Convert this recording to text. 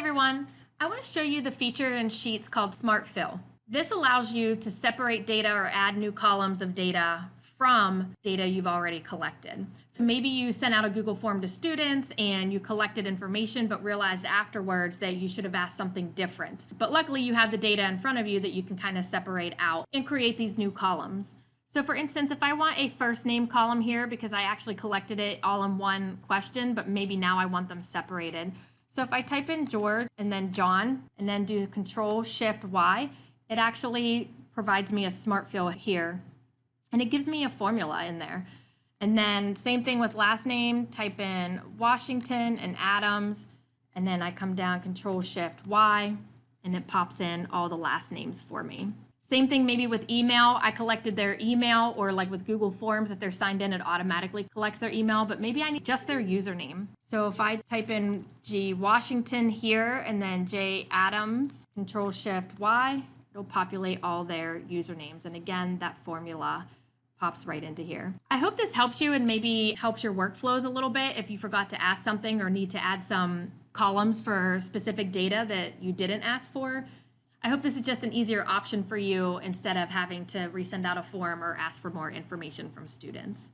Everyone, I want to show you the feature in Sheets called Smart Fill. This allows you to separate data or add new columns of data from data you've already collected. So maybe you sent out a Google form to students and you collected information but realized afterwards that you should have asked something different. But luckily you have the data in front of you that you can kind of separate out and create these new columns. So for instance, if I want a first name column here because I actually collected it all in one question, but maybe now I want them separated. So if I type in George and then John and then do Control-Shift-Y, it actually provides me a smart fill here. And it gives me a formula in there. And then same thing with last name, type in Washington and Adams, and then I come down Control-Shift-Y, and it pops in all the last names for me. Same thing maybe with email. I collected their email, or like with Google Forms, if they're signed in, it automatically collects their email, but maybe I need just their username. So if I type in G Washington here and then J Adams, Control-Shift-Y, it'll populate all their usernames. And again, that formula pops right into here. I hope this helps you and maybe helps your workflows a little bit if you forgot to ask something or need to add some columns for specific data that you didn't ask for. I hope this is just an easier option for you instead of having to resend out a form or ask for more information from students.